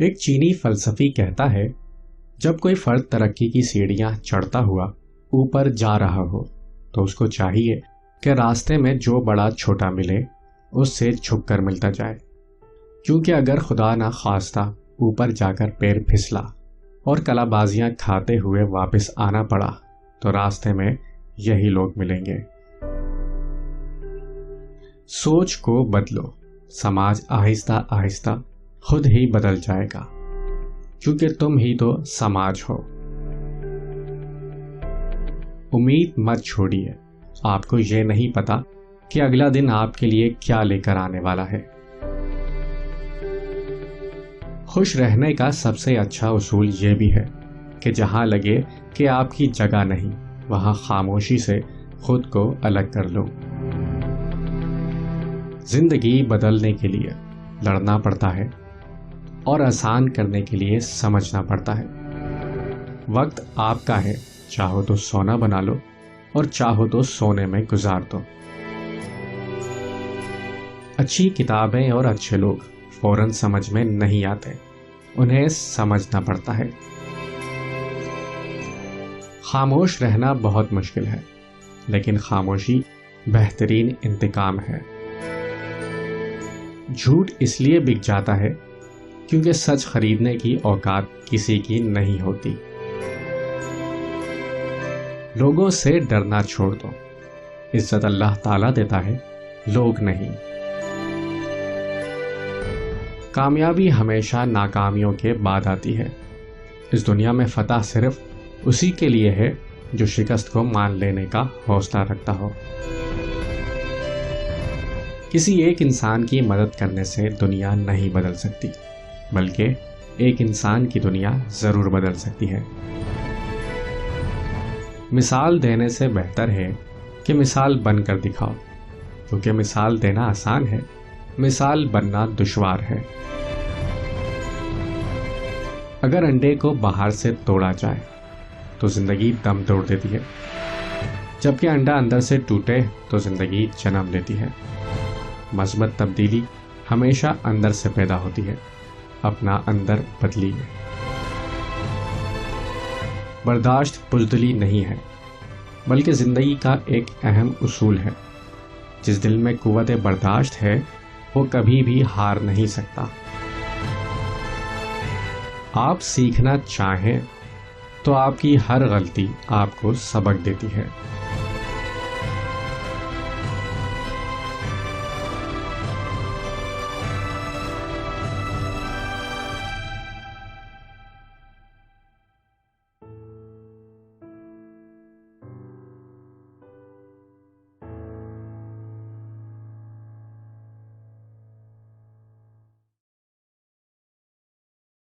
ایک چینی فلسفی کہتا ہے جب کوئی فرد ترقی کی سیڑھیاں چڑھتا ہوا اوپر جا رہا ہو تو اس کو چاہیے کہ راستے میں جو بڑا چھوٹا ملے اس سے جھک کر ملتا جائے، کیونکہ اگر خدا نہ خواستہ اوپر جا کر پیر پھسلا اور کلا بازیاں کھاتے ہوئے واپس آنا پڑا تو راستے میں یہی لوگ ملیں گے۔ سوچ کو بدلو، سماج آہستہ آہستہ خود ہی بدل جائے گا، کیونکہ تم ہی تو سماج ہو۔ امید مت چھوڑیے، آپ کو یہ نہیں پتا کہ اگلا دن آپ کے لیے کیا لے کر آنے والا ہے۔ خوش رہنے کا سب سے اچھا اصول یہ بھی ہے کہ جہاں لگے کہ آپ کی جگہ نہیں، وہاں خاموشی سے خود کو الگ کر لو۔ زندگی بدلنے کے لیے لڑنا پڑتا ہے اور آسان کرنے کے لیے سمجھنا پڑتا ہے۔ وقت آپ کا ہے، چاہو تو سونا بنا لو اور چاہو تو سونے میں گزار دو۔ اچھی کتابیں اور اچھے لوگ فوراً سمجھ میں نہیں آتے، انہیں سمجھنا پڑتا ہے۔ خاموش رہنا بہت مشکل ہے، لیکن خاموشی بہترین انتقام ہے۔ جھوٹ اس لیے بک جاتا ہے کیونکہ سچ خریدنے کی اوقات کسی کی نہیں ہوتی۔ لوگوں سے ڈرنا چھوڑ دو، عزت اللہ تعالیٰ دیتا ہے، لوگ نہیں۔ کامیابی ہمیشہ ناکامیوں کے بعد آتی ہے۔ اس دنیا میں فتح صرف اسی کے لیے ہے جو شکست کو مان لینے کا حوصلہ رکھتا ہو۔ کسی ایک انسان کی مدد کرنے سے دنیا نہیں بدل سکتی، بلکہ ایک انسان کی دنیا ضرور بدل سکتی ہے۔ مثال دینے سے بہتر ہے کہ مثال بن کر دکھاؤ، کیونکہ مثال دینا آسان ہے، مثال بننا دشوار ہے۔ اگر انڈے کو باہر سے توڑا جائے تو زندگی دم توڑ دیتی ہے، جبکہ انڈا اندر سے ٹوٹے تو زندگی جنم لیتی ہے۔ مثبت تبدیلی ہمیشہ اندر سے پیدا ہوتی ہے، اپنا اندر بدلیے۔ برداشت بزدلی نہیں ہے، بلکہ زندگی کا ایک اہم اصول ہے۔ جس دل میں قوت برداشت ہے وہ کبھی بھی ہار نہیں سکتا۔ آپ سیکھنا چاہیں تو آپ کی ہر غلطی آپ کو سبق دیتی ہے۔